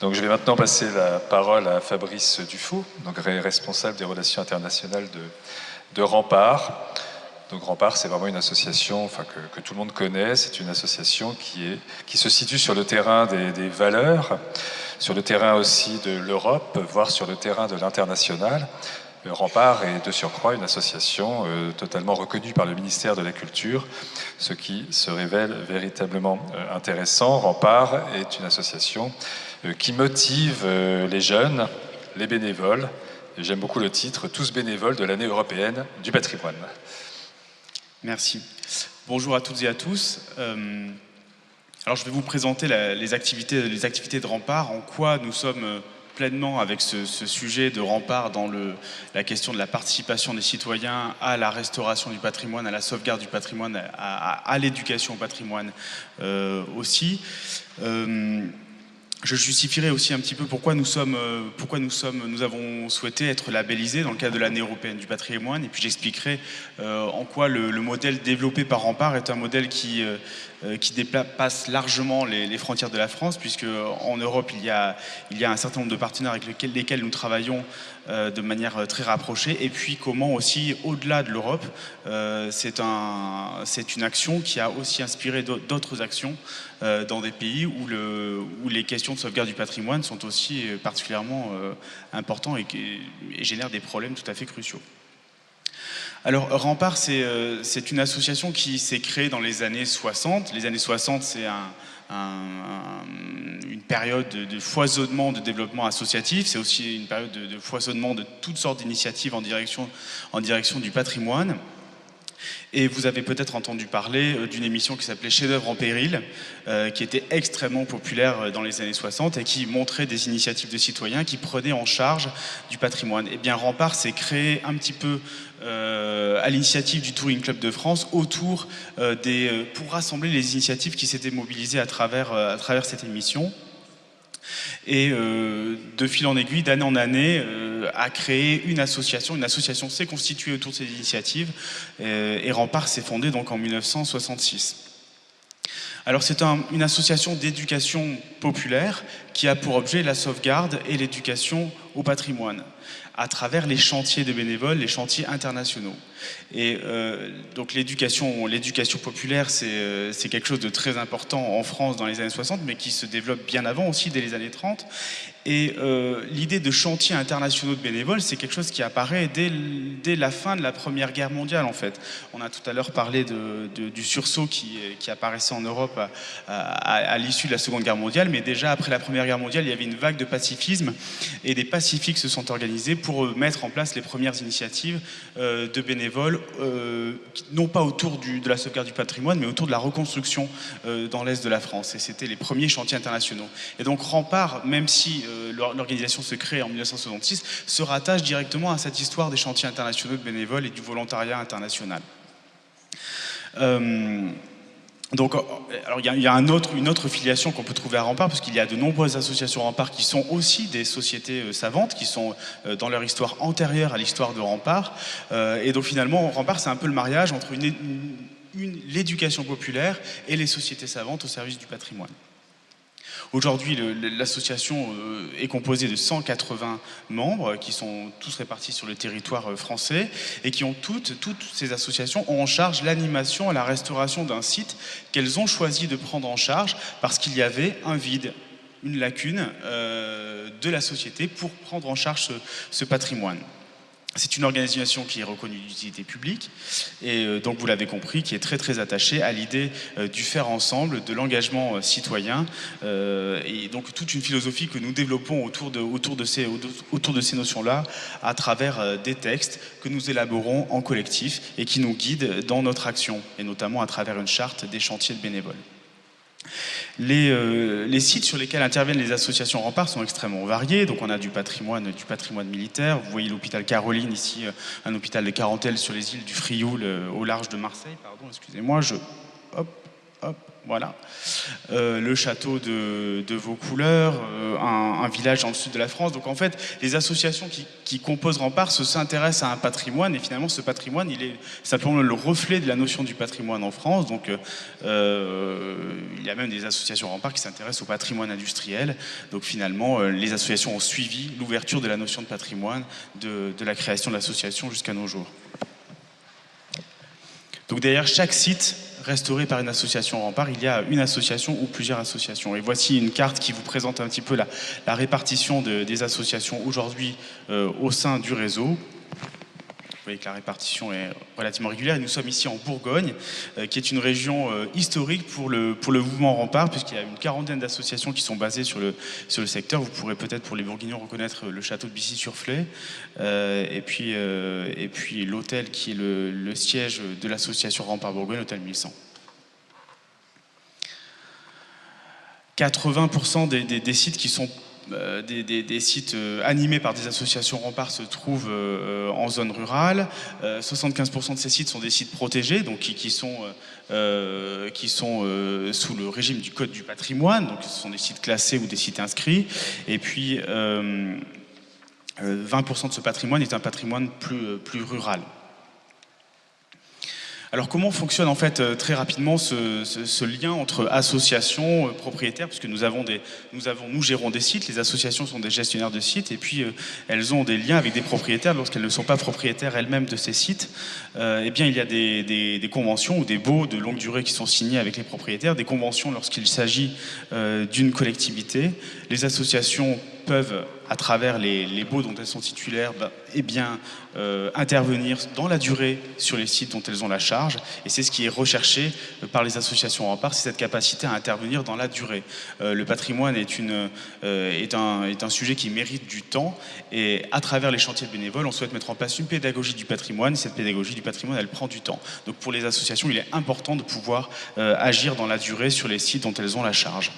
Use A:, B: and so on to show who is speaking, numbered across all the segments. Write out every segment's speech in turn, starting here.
A: Donc je vais maintenant passer la parole à Fabrice Dufaux, donc responsable des relations internationales de Rempart. Donc Rempart, c'est vraiment une association que tout le monde connaît. C'est une association qui se situe sur le terrain des valeurs, sur le terrain aussi de l'Europe, voire sur le terrain de l'international. Rempart est de surcroît une association totalement reconnue par le ministère de la Culture, ce qui se révèle véritablement intéressant. Rempart est une association qui motive les jeunes, les bénévoles. J'aime beaucoup le titre « Tous bénévoles de l'année européenne du patrimoine ».
B: Merci. Bonjour à toutes et à tous. Alors je vais vous présenter les activités de Rempart, en quoi nous sommes pleinement avec ce sujet de Rempart dans la question de la participation des citoyens à la restauration du patrimoine, à la sauvegarde du patrimoine, à l'éducation au patrimoine aussi. Je justifierai aussi un petit peu pourquoi nous avons souhaité être labellisés dans le cadre de l'année européenne du patrimoine, et puis j'expliquerai en quoi le modèle développé par Rempart est un modèle qui dépasse largement les frontières de la France, puisque en Europe il y a un certain nombre de partenaires avec lesquels nous travaillons de manière très rapprochée, et puis comment aussi au-delà de l'Europe, c'est une action qui a aussi inspiré d'autres actions dans des pays où les questions de sauvegarde du patrimoine sont aussi particulièrement importantes et génèrent des problèmes tout à fait cruciaux. Alors Rempart, c'est une association qui s'est créée dans les années 60. Les années 60, c'est une période de foisonnement de développement associatif. C'est aussi une période de foisonnement de toutes sortes d'initiatives en direction du patrimoine. Et vous avez peut-être entendu parler d'une émission qui s'appelait Chef-d'œuvre en péril, qui était extrêmement populaire dans les années 60 et qui montrait des initiatives de citoyens qui prenaient en charge du patrimoine. Et bien Rempart s'est créé un petit peu à l'initiative du Touring Club de France pour rassembler les initiatives qui s'étaient mobilisées à travers cette émission. Et de fil en aiguille, d'année en année, a créé une association. Une association s'est constituée autour de ces initiatives et Rempart s'est fondée donc en 1966. Alors c'est une association d'éducation populaire qui a pour objet la sauvegarde et l'éducation au patrimoine à travers les chantiers de bénévoles, les chantiers internationaux. Et donc l'éducation populaire, c'est quelque chose de très important en France dans les années 60, mais qui se développe bien avant aussi, dès les années 30. Et l'idée de chantiers internationaux de bénévoles, c'est quelque chose qui apparaît dès la fin de la Première Guerre mondiale, en fait. On a tout à l'heure parlé du sursaut qui apparaissait en Europe à l'issue de la Seconde Guerre mondiale, mais déjà après la Première Guerre mondiale, il y avait une vague de pacifisme, et des pacifiques se sont organisés pour mettre en place les premières initiatives de bénévoles, non pas autour de la sauvegarde du patrimoine, mais autour de la reconstruction dans l'Est de la France. Et c'était les premiers chantiers internationaux. Et donc Rempart, même si l'organisation se crée en 1966, se rattache directement à cette histoire des chantiers internationaux de bénévoles et du volontariat international. Donc, alors il y a une autre filiation qu'on peut trouver à Rempart, parce qu'il y a de nombreuses associations Rempart qui sont aussi des sociétés savantes, qui sont dans leur histoire antérieure à l'histoire de Rempart. Et donc finalement, Rempart, c'est un peu le mariage entre l'éducation populaire et les sociétés savantes au service du patrimoine. Aujourd'hui, l'association est composée de 180 membres qui sont tous répartis sur le territoire français et qui ont toutes ces associations ont en charge l'animation et la restauration d'un site qu'elles ont choisi de prendre en charge parce qu'il y avait un vide, une lacune de la société pour prendre en charge ce patrimoine. C'est une organisation qui est reconnue d'utilité publique et donc vous l'avez compris, qui est très très attachée à l'idée du faire ensemble, de l'engagement citoyen et donc toute une philosophie que nous développons autour de ces notions-là à travers des textes que nous élaborons en collectif et qui nous guident dans notre action et notamment à travers une charte des chantiers de bénévoles. Les sites sur lesquels interviennent les associations Rempart sont extrêmement variés. Donc on a du patrimoine militaire. Vous voyez l'hôpital Caroline ici, un hôpital de Carentelle sur les îles du Frioul au large de Marseille. Pardon, excusez-moi, Hop, voilà. Le château de Vaucouleurs, un village dans le sud de la France. Donc en fait, les associations qui composent Rempart s'intéressent à un patrimoine, et finalement ce patrimoine, il est simplement le reflet de la notion du patrimoine en France. Donc il y a même des associations Rempart qui s'intéressent au patrimoine industriel. Donc finalement, les associations ont suivi l'ouverture de la notion de patrimoine de la création de l'association jusqu'à nos jours. Donc derrière chaque site restauré par une association Rempart, il y a une association ou plusieurs associations. Et voici une carte qui vous présente un petit peu la répartition des associations aujourd'hui au sein du réseau. Vous voyez que la répartition est relativement régulière. Et nous sommes ici en Bourgogne, qui est une région historique pour le mouvement Rempart, puisqu'il y a une quarantaine d'associations qui sont basées sur le secteur. Vous pourrez peut-être, pour les Bourguignons, reconnaître le château de Bissy-sur-Flay, et puis l'hôtel qui est le siège de l'association Rempart Bourgogne, l'hôtel 1100. 80% des sites qui sont des sites animés par des associations Rempart se trouvent en zone rurale. 75% de ces sites sont des sites protégés, donc qui sont sous le régime du Code du patrimoine, donc ce sont des sites classés ou des sites inscrits. Et puis 20% de ce patrimoine est un patrimoine plus rural. Alors comment fonctionne en fait très rapidement ce lien entre associations, propriétaires, puisque nous gérons des sites, les associations sont des gestionnaires de sites, et puis elles ont des liens avec des propriétaires lorsqu'elles ne sont pas propriétaires elles-mêmes de ces sites. Eh bien il y a des conventions ou des baux de longue durée qui sont signés avec les propriétaires, des conventions lorsqu'il s'agit d'une collectivité. Les associations peuvent, à travers les baux dont elles sont titulaires, intervenir dans la durée sur les sites dont elles ont la charge. Et c'est ce qui est recherché par les associations Rempart, c'est cette capacité à intervenir dans la durée. Le patrimoine est un sujet qui mérite du temps, et à travers les chantiers de bénévoles, on souhaite mettre en place une pédagogie du patrimoine. Cette pédagogie du patrimoine, elle prend du temps. Donc pour les associations, il est important de pouvoir agir dans la durée sur les sites dont elles ont la charge.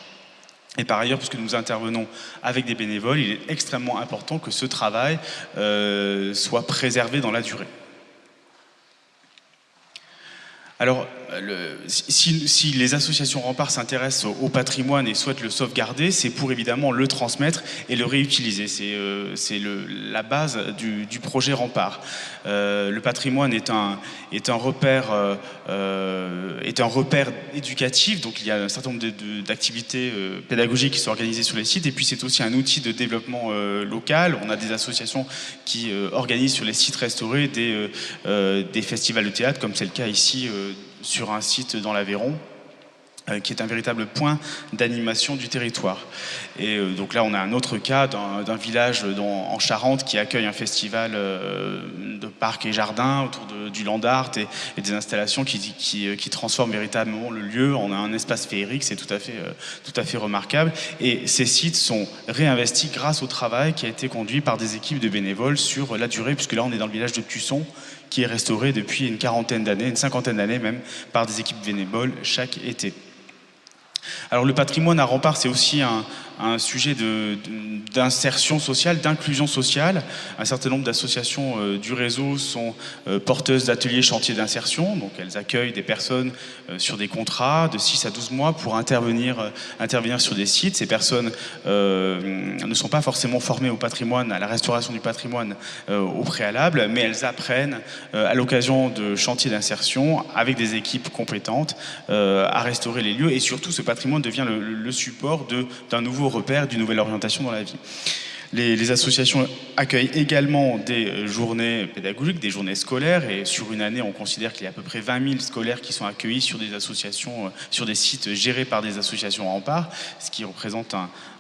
B: Et par ailleurs, puisque nous intervenons avec des bénévoles, il est extrêmement important que ce travail soit préservé dans la durée. Alors, si les associations Rempart s'intéressent au patrimoine et souhaitent le sauvegarder, c'est pour évidemment le transmettre et le réutiliser. C'est la base du projet Rempart. Le patrimoine est un repère éducatif, donc il y a un certain nombre d'activités pédagogiques qui sont organisées sur les sites, et puis c'est aussi un outil de développement local. On a des associations qui organisent sur les sites restaurés des festivals de théâtre, comme c'est le cas ici sur un site dans l'Aveyron, qui est un véritable point d'animation du territoire. Et donc là, on a un autre cas d'un village en Charente qui accueille un festival de parcs et jardins autour du land art et des installations qui transforment véritablement le lieu en un espace féerique. C'est tout à fait remarquable. Et ces sites sont réinvestis grâce au travail qui a été conduit par des équipes de bénévoles sur la durée, puisque là, on est dans le village de Tusson, qui est restauré depuis une quarantaine d'années, une cinquantaine d'années même, par des équipes bénévoles chaque été. Alors le patrimoine à Rempart, c'est aussi un sujet d'insertion sociale, d'inclusion sociale. Un certain nombre d'associations du réseau sont porteuses d'ateliers chantiers d'insertion. Donc elles accueillent des personnes sur des contrats de 6 à 12 mois pour intervenir sur des sites. Ces personnes ne sont pas forcément formées au patrimoine, à la restauration du patrimoine au préalable, mais elles apprennent à l'occasion de chantiers d'insertion avec des équipes compétentes à restaurer les lieux, et surtout ce patrimoine devient le support d'un nouveau repère, d'une nouvelle orientation dans la vie. Les associations accueillent également des journées pédagogiques, des journées scolaires, et sur une année, on considère qu'il y a à peu près 20 000 scolaires qui sont accueillis sur des associations, sur des sites gérés par des associations Rempart, ce qui représente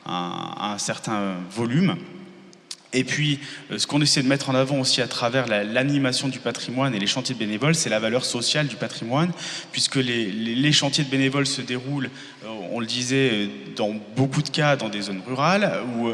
B: un certain volume. Et puis, ce qu'on essaie de mettre en avant aussi à travers l'animation du patrimoine et les chantiers de bénévoles, c'est la valeur sociale du patrimoine, puisque les chantiers de bénévoles se déroulent, on le disait, dans beaucoup de cas dans des zones rurales, où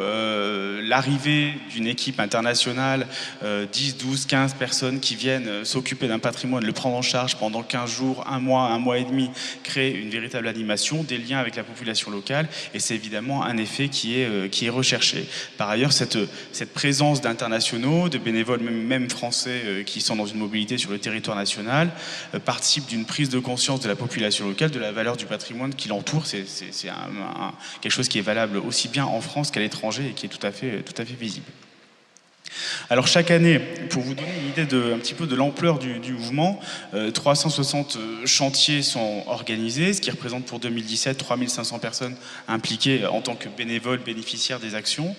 B: l'arrivée d'une équipe internationale, 10, 12, 15 personnes qui viennent s'occuper d'un patrimoine, le prendre en charge pendant 15 jours, un mois et demi, crée une véritable animation, des liens avec la population locale, et c'est évidemment un effet qui est recherché. Par ailleurs, cette cette présence d'internationaux, de bénévoles, même français, qui sont dans une mobilité sur le territoire national, participe d'une prise de conscience de la population locale, de la valeur du patrimoine qui l'entoure. C'est quelque chose qui est valable aussi bien en France qu'à l'étranger et qui est tout à fait visible. Alors chaque année, pour vous donner une idée un petit peu de l'ampleur du mouvement, 360 chantiers sont organisés, ce qui représente pour 2017 3500 personnes impliquées en tant que bénévoles, bénéficiaires des actions.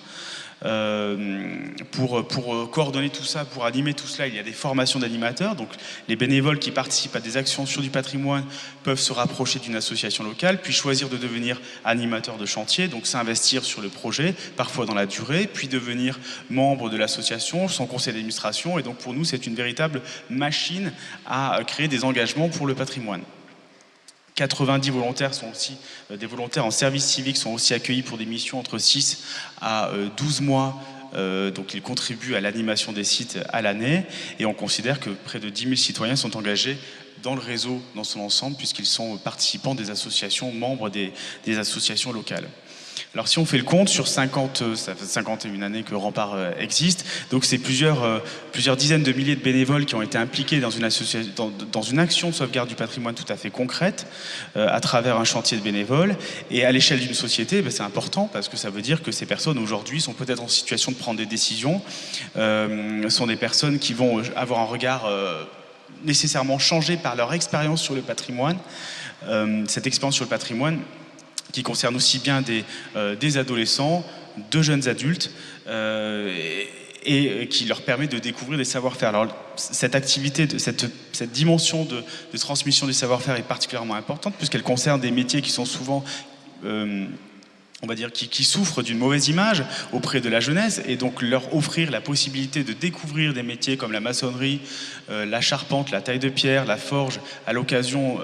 B: Pour coordonner tout ça, pour animer tout cela, il y a des formations d'animateurs. Donc les bénévoles qui participent à des actions sur du patrimoine peuvent se rapprocher d'une association locale, puis choisir de devenir animateur de chantier, donc s'investir sur le projet, parfois dans la durée, puis devenir membre de l'association, son conseil d'administration. Et donc pour nous, c'est une véritable machine à créer des engagements pour le patrimoine. 90 volontaires sont aussi, des volontaires en service civique sont aussi accueillis pour des missions entre 6 à 12 mois. Donc ils contribuent à l'animation des sites à l'année. Et on considère que près de 10 000 citoyens sont engagés dans le réseau dans son ensemble, puisqu'ils sont participants des associations, membres des associations locales. Alors si on fait le compte, sur 50, ça fait 51 années que Rempart existe, donc c'est plusieurs dizaines de milliers de bénévoles qui ont été impliqués dans une action de sauvegarde du patrimoine tout à fait concrète, à travers un chantier de bénévoles. Et à l'échelle d'une société, c'est important, parce que ça veut dire que ces personnes aujourd'hui sont peut-être en situation de prendre des décisions, sont des personnes qui vont avoir un regard nécessairement changé par leur expérience sur le patrimoine. Cette expérience sur le patrimoine qui concerne aussi bien des adolescents, de jeunes adultes, et qui leur permet de découvrir des savoir-faire. Alors, cette activité, cette dimension de transmission des savoir-faire est particulièrement importante, puisqu'elle concerne des métiers qui sont souvent on va dire, qui souffrent d'une mauvaise image auprès de la jeunesse, et donc leur offrir la possibilité de découvrir des métiers comme la maçonnerie, la charpente, la taille de pierre, la forge, à l'occasion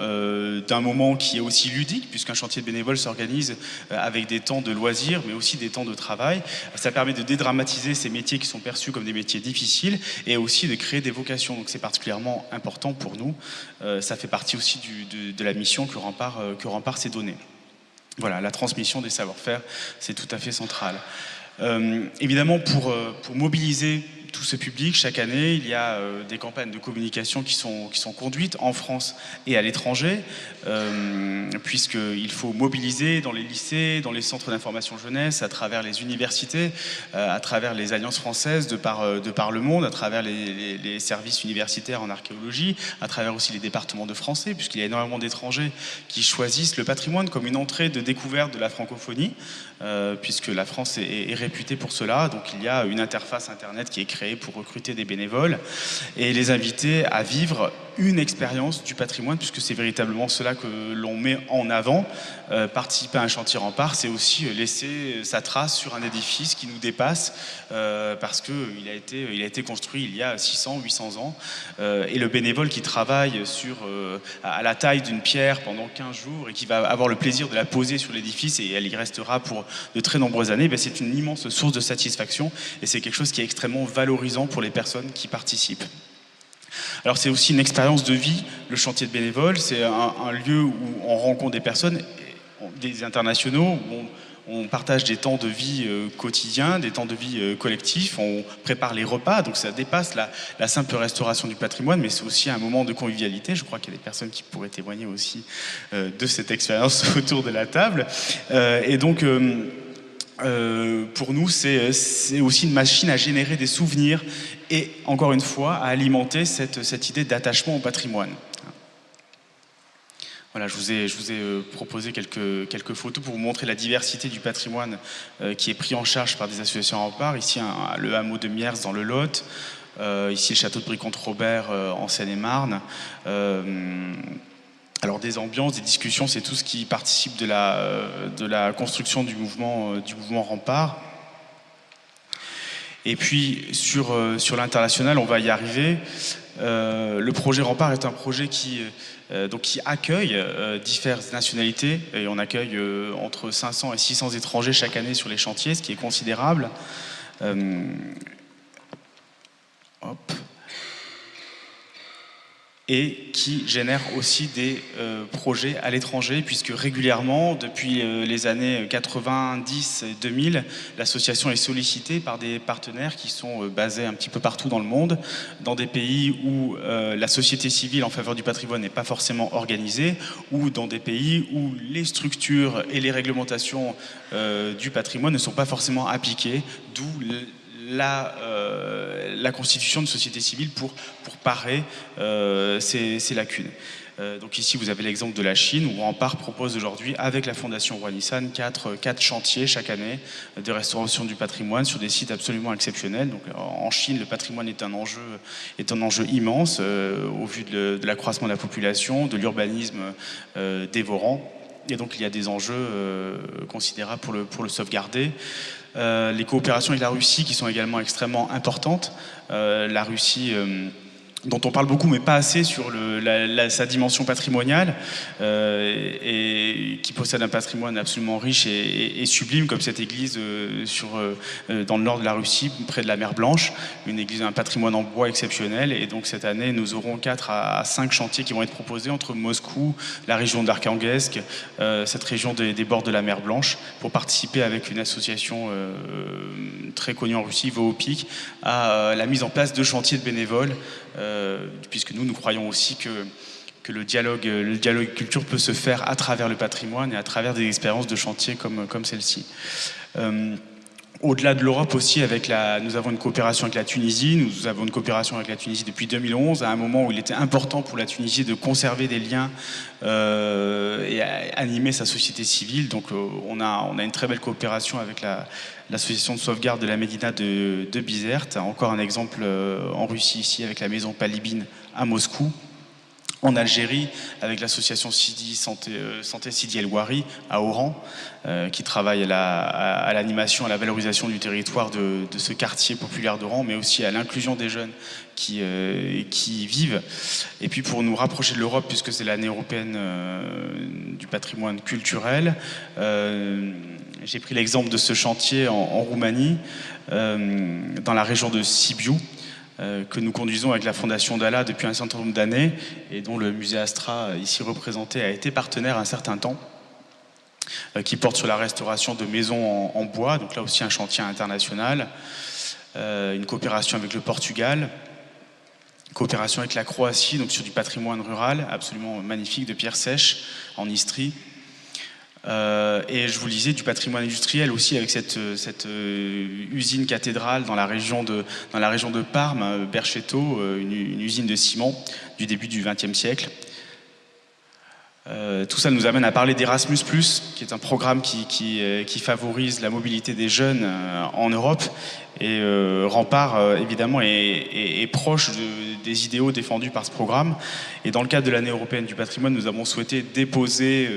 B: d'un moment qui est aussi ludique, puisqu'un chantier de bénévoles s'organise avec des temps de loisirs, mais aussi des temps de travail. Ça permet de dédramatiser ces métiers qui sont perçus comme des métiers difficiles, et aussi de créer des vocations. Donc c'est particulièrement important pour nous. Ça fait partie aussi de la mission que Rempart s'est donnée. Voilà, la transmission des savoir-faire, c'est tout à fait central. Évidemment, pour mobiliser tout ce public, chaque année, il y a des campagnes de communication qui sont conduites en France et à l'étranger, puisqu'il faut mobiliser dans les lycées, dans les centres d'information jeunesse, à travers les universités, à travers les alliances françaises de par le monde, à travers les services universitaires en archéologie, à travers aussi les départements de français, puisqu'il y a énormément d'étrangers qui choisissent le patrimoine comme une entrée de découverte de la francophonie, puisque la France est réputée pour cela. Donc il y a une interface internet qui est créée pour recruter des bénévoles et les inviter à vivre une expérience du patrimoine, puisque c'est véritablement cela que l'on met en avant. Participer à un chantier Rempart, c'est aussi laisser sa trace sur un édifice qui nous dépasse, parce qu'il a été construit il y a 600, 800 ans. Et le bénévole qui travaille à la taille d'une pierre pendant 15 jours et qui va avoir le plaisir de la poser sur l'édifice, et elle y restera pour de très nombreuses années, c'est une immense source de satisfaction, et c'est quelque chose qui est extrêmement valorisant pour les personnes qui participent. Alors c'est aussi une expérience de vie, le chantier de bénévoles, c'est un lieu où on rencontre des personnes, des internationaux, où on partage des temps de vie quotidiens, des temps de vie collectifs, on prépare les repas, donc ça dépasse la simple restauration du patrimoine, mais c'est aussi un moment de convivialité. Je crois qu'il y a des personnes qui pourraient témoigner aussi de cette expérience autour de la table. Et donc, pour nous, c'est aussi une machine à générer des souvenirs et, encore une fois, à alimenter cette idée d'attachement au patrimoine. Voilà, je vous ai proposé quelques photos pour vous montrer la diversité du patrimoine qui est pris en charge par des associations Rempart. Ici, le hameau de Miers dans le Lot, ici le château de Brie-Comte-Robert en Seine-et-Marne. Alors des ambiances, des discussions, c'est tout ce qui participe de la construction du mouvement Rempart. Et puis sur l'international, on va y arriver. Le projet Rempart est un projet qui accueille diverses nationalités, et on accueille entre 500 et 600 étrangers chaque année sur les chantiers, ce qui est considérable. et qui génère aussi des projets à l'étranger, puisque régulièrement, depuis les années 90 et 2000, l'association est sollicitée par des partenaires qui sont basés un petit peu partout dans le monde, dans des pays où la société civile en faveur du patrimoine n'est pas forcément organisée, ou dans des pays où les structures et les réglementations du patrimoine ne sont pas forcément appliquées, d'où la constitution de sociétés civiles pour parer ces lacunes. Donc ici, vous avez l'exemple de la Chine, où Rempart propose aujourd'hui, avec la Fondation Roi Nissan, quatre chantiers chaque année de restauration du patrimoine sur des sites absolument exceptionnels. Donc, en Chine, le patrimoine est un enjeu immense, au vu de l'accroissement de la population, de l'urbanisme dévorant. Et donc, il y a des enjeux considérables pour le sauvegarder. Les coopérations avec la Russie qui sont également extrêmement importantes. La Russie, dont on parle beaucoup mais pas assez sur sa dimension patrimoniale, et qui possède un patrimoine absolument riche et sublime, comme cette église dans le nord de la Russie, près de la mer Blanche, une église d'un patrimoine en bois exceptionnel. Et donc cette année, nous aurons 4 à 5 chantiers qui vont être proposés entre Moscou, la région d'Arkhangelsk, cette région des bords de la mer Blanche, pour participer avec une association très connue en Russie, Voopik, à la mise en place de chantiers de bénévoles, puisque nous croyons aussi que le dialogue culture peut se faire à travers le patrimoine et à travers des expériences de chantier comme celle-ci. Au-delà de l'Europe aussi, nous avons une coopération avec la Tunisie. Nous avons une coopération avec la Tunisie depuis 2011, à un moment où il était important pour la Tunisie de conserver des liens et animer sa société civile. Donc on a une très belle coopération avec l'association de sauvegarde de la Médina de Bizerte. Encore un exemple en Russie ici, avec la maison Palibine à Moscou. En Algérie, avec l'association Santé Sidi El Ouari à Oran, qui travaille à l'animation, à la valorisation du territoire de ce quartier populaire d'Oran, mais aussi à l'inclusion des jeunes qui y vivent. Et puis pour nous rapprocher de l'Europe, puisque c'est l'année européenne du patrimoine culturel, j'ai pris l'exemple de ce chantier en Roumanie, dans la région de Sibiu, que nous conduisons avec la Fondation Dala depuis un certain nombre d'années, et dont le musée Astra, ici représenté, a été partenaire un certain temps, qui porte sur la restauration de maisons en bois, donc là aussi un chantier international, une coopération avec le Portugal, une coopération avec la Croatie, donc sur du patrimoine rural absolument magnifique de pierres sèches en Istrie. Et je vous le disais, du patrimoine industriel aussi, avec cette usine cathédrale dans la région de Parme, Bercetto, une usine de ciment du début du XXe siècle. Tout ça nous amène à parler d'Erasmus+, qui est un programme qui favorise la mobilité des jeunes en Europe. Et Rempart, évidemment, est proche des idéaux défendus par ce programme. Et dans le cadre de l'année européenne du patrimoine, nous avons souhaité déposer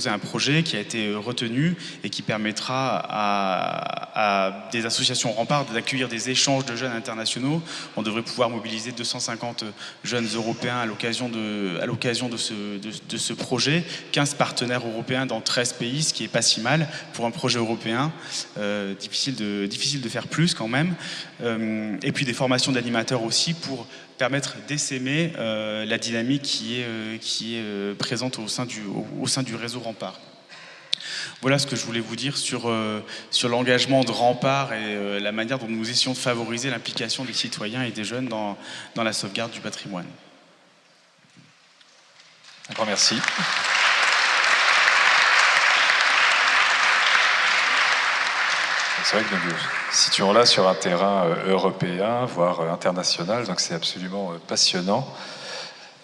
B: un projet qui a été retenu et qui permettra à des associations Rempart d'accueillir des échanges de jeunes internationaux. On devrait pouvoir mobiliser 250 jeunes européens à l'occasion de ce projet. 15 partenaires européens dans 13 pays, ce qui n'est pas si mal pour un projet européen. Difficile de faire plus quand même. Et puis des formations d'animateurs aussi pour permettre d'essaimer la dynamique qui est présente au sein du réseau Rempart. Voilà ce que je voulais vous dire sur l'engagement de Rempart et la manière dont nous essayons de favoriser l'implication des citoyens et des jeunes dans la sauvegarde du patrimoine.
A: Un grand merci. C'est vrai que nous nous situons là sur un terrain européen, voire international, donc c'est absolument passionnant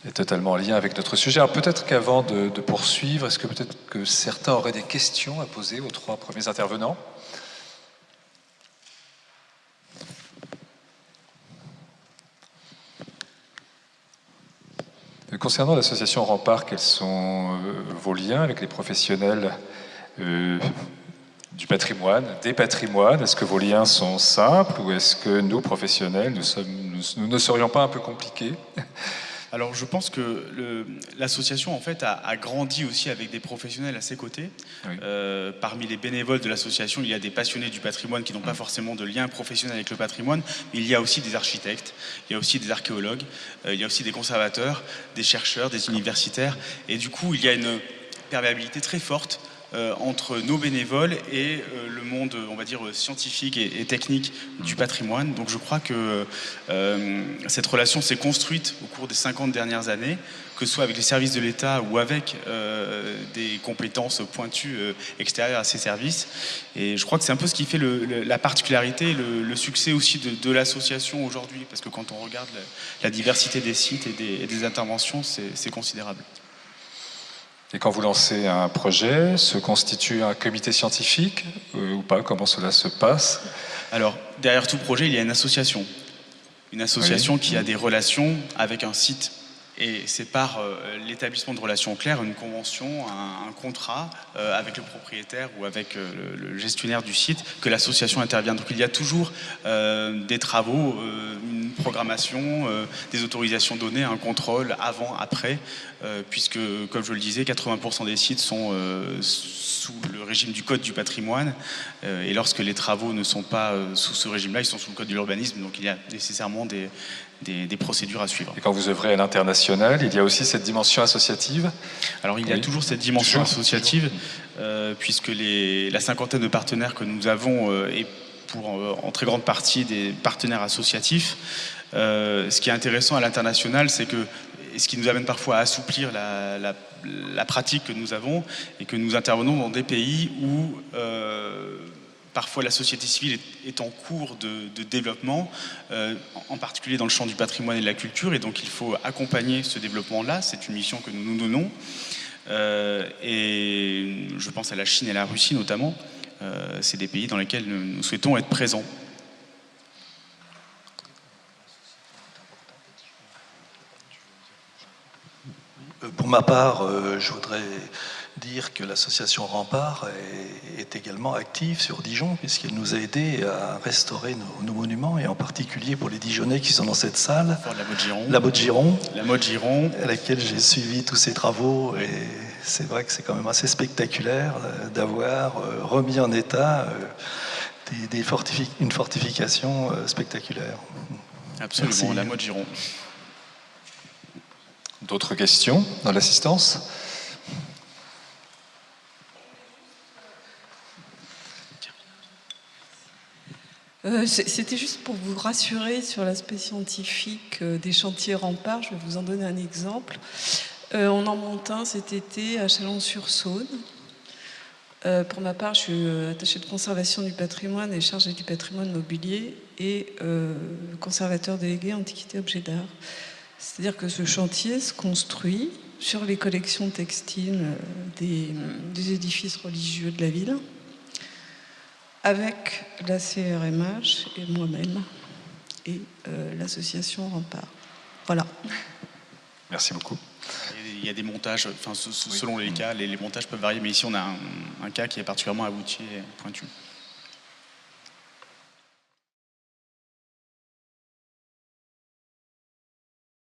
A: et totalement en lien avec notre sujet. Alors peut-être qu'avant de poursuivre, est-ce que peut-être que certains auraient des questions à poser aux 3 premiers intervenants ? Concernant l'association Rempart, quels sont vos liens avec les professionnels du patrimoine, des patrimoines? Est-ce que vos liens sont simples ou est-ce que nous, professionnels, nous ne serions pas un peu compliqués?
B: Alors je pense que l'association en fait a grandi aussi avec des professionnels à ses côtés.
A: Oui.
B: Parmi les bénévoles de l'association, il y a des passionnés du patrimoine qui n'ont pas forcément de lien professionnel avec le patrimoine, mais il y a aussi des architectes, il y a aussi des archéologues, il y a aussi des conservateurs, des chercheurs, des universitaires, et du coup il y a une perméabilité très forte entre nos bénévoles et le monde, on va dire, scientifique et technique du patrimoine. Donc je crois que cette relation s'est construite au cours des 50 dernières années, que ce soit avec les services de l'État ou avec des compétences pointues extérieures à ces services. Et je crois que c'est un peu ce qui fait la particularité, le succès aussi de l'association aujourd'hui, parce que quand on regarde la diversité des sites et des interventions, c'est considérable.
A: Et quand vous lancez un projet, se constitue un comité scientifique ou pas? Comment cela se passe?
B: Alors, derrière tout projet, il y a une association. Une association
A: Oui.
B: qui a des relations avec un site. Et c'est par l'établissement de relations claires, une convention, un contrat avec le propriétaire ou avec le gestionnaire du site, que l'association intervient. Donc il y a toujours des travaux, une programmation, des autorisations données, un contrôle avant, après, puisque, comme je le disais, 80% des sites sont sous le régime du Code du patrimoine. Et lorsque les travaux ne sont pas sous ce régime-là, ils sont sous le Code de l'urbanisme. Donc il y a nécessairement des procédures à suivre.
A: Et quand vous œuvrez à l'international, il y a aussi cette dimension associative?
B: Alors il y a toujours cette dimension associative, puisque la cinquantaine de partenaires que nous avons est pour en très grande partie des partenaires associatifs. Ce qui est intéressant à l'international, c'est que ce qui nous amène parfois à assouplir la pratique que nous avons, et que nous intervenons dans des pays où parfois la société civile est en cours de développement, en particulier dans le champ du patrimoine et de la culture, et donc il faut accompagner ce développement-là. C'est une mission que nous nous donnons. Et je pense à la Chine et la Russie notamment. C'est des pays dans lesquels nous souhaitons être présents.
C: Pour ma part, je voudrais dire que l'association Rempart est également active sur Dijon, puisqu'elle nous a aidés à restaurer nos monuments, et en particulier pour les Dijonnais qui sont dans cette salle, la Motte Giron, à laquelle j'ai suivi tous ces travaux. Et c'est vrai que c'est quand même assez spectaculaire d'avoir remis en état une fortification spectaculaire.
B: Absolument. Merci. La Motte Giron.
A: D'autres questions dans l'assistance?
D: C'était juste pour vous rassurer sur l'aspect scientifique des chantiers Rempart. Je vais vous en donner un exemple. On en monte un cet été à Chalon-sur-Saône. Pour ma part, je suis attachée de conservation du patrimoine et chargée du patrimoine mobilier et conservateur délégué Antiquités Objets d'art. C'est-à-dire que ce chantier se construit sur les collections textiles des édifices religieux de la ville, avec la CRMH et moi-même, et l'association Rempart. Voilà.
A: Merci beaucoup.
B: Il y a des montages, selon les cas, les montages peuvent varier, mais ici on a un cas qui est particulièrement abouti et pointu.